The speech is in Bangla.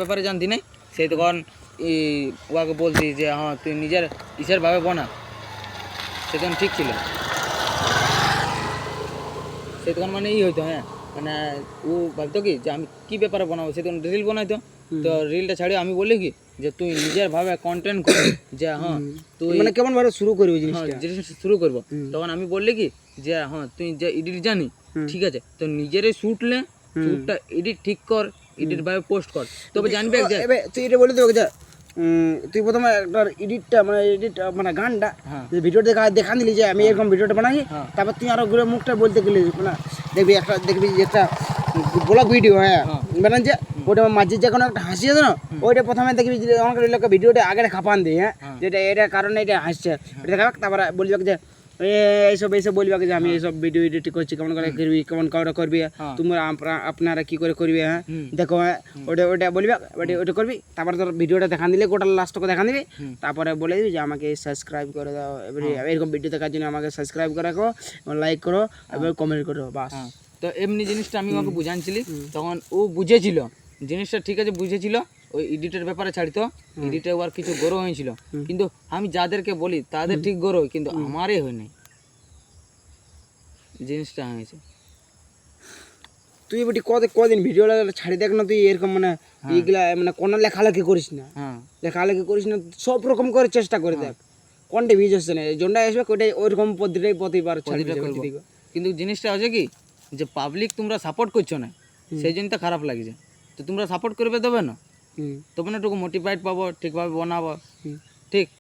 ব্যাপারে জানতি নাই সেই তখন ওকে বলতি যে হ্যাঁ তুই নিজের ইসের ভাবে বনা, সে তখন ঠিক ছিল। সে তখন মানে হইতো হ্যাঁ মানে ও ভাবতো কি যে আমি কি ব্যাপারে বানাবো, সে তখন রিল বানাইতো। তো রিলটা ছাড়িয়ে আমি বলি কি যে তুই নিজের ভাবে কন্টেন্ট কর, যে হ্যাঁ তুই মানে কেমন ভাবে শুরু করবি হ্যাঁ জিনিসটা। জিনিসটা শুরু করবো। তখন আমি বললি কি যে হ্যাঁ তুই যে এডিট জানি ঠিক আছে, তো নিজেরই শ্যুটলে শ্যুটটা এডিট ঠিক কর, এডিট ভাবে পোস্ট কর, তবে জানবে যে এবার তুই এটা বলে দেবো যে তুই প্রথমে একটা এডিটটা মানে মানে গানটা যে ভিডিওটা দেখান দিলি যে আমি এরকম ভিডিওটা বানাই, তারপর তুই আরো ঘুরে মুখটা বলতে গেলি মানে দেখবি যে একটা ব্লগ ভিডিও হ্যাঁ মানে যে ওটা মাঝে যে কোনো একটা হাসি আছে না, ওইটা প্রথমে দেখবি যে আমাকে ভিডিওটা আগে খাপান দিই হ্যাঁ যেটা এটার কারণে এটা হাসছে এটা দেখাক, তারপরে বলবি যে এইসব বলবে যে আমি এইসব ভিডিও এডিট করছি, কেমন করে করবি, কেমন করে করবি, তোমরা আপনারা কি করে করবি হ্যাঁ দেখো হ্যাঁ ওটা বলবি ওটা করবি। তারপরে তোর ভিডিওটা দেখান দিলে গোটা লাস্টকে দেখান দিবি, তারপরে বলে দিবি যে আমাকে সাবস্ক্রাইব করে দাও, এবারে এরকম ভিডিও দেখার জন্য আমাকে সাবস্ক্রাইব করে রাখো, লাইক করো, এবার কমেন্ট করো, বাস। তো এমনি জিনিসটা আমি ওকে বুঝানছিলি, তখন ও বুঝেছিল জিনিসটা ঠিক আছে, বুঝেছিল। ওই এডিটের ব্যাপারে ছাড়িতো, এডিটে ওর কিছু গৌরব হয়েছিল, কিন্তু আমি যাদেরকে বলি তাদের ঠিক গৌরব, কিন্তু আমারই হয় নাই জিনিসটা হয়েছে। তুই বেটি কদিন ভিডিও ছাড়ি দেখ না, তুই এরকম মানে এইগুলা মানে কোনো লেখালেখি করিস না, লেখালেখি করিস না, সব রকম করে চেষ্টা করে দেখ কোনটা ভিজ হচ্ছে না, জনটা আসবে ওইটাই ওইরকম পদ্ধতিটাই প্রতিবার কিন্তু জিনিসটা হচ্ছে কি যে পাবলিক তোমরা সাপোর্ট করছো না, সেই জন্য তো খারাপ লাগছে। তো তোমরা সাপোর্ট করবে দেবে না, তবে না একটু মোটিভেট পাবো, ঠিকভাবে বানাবো, ঠিক।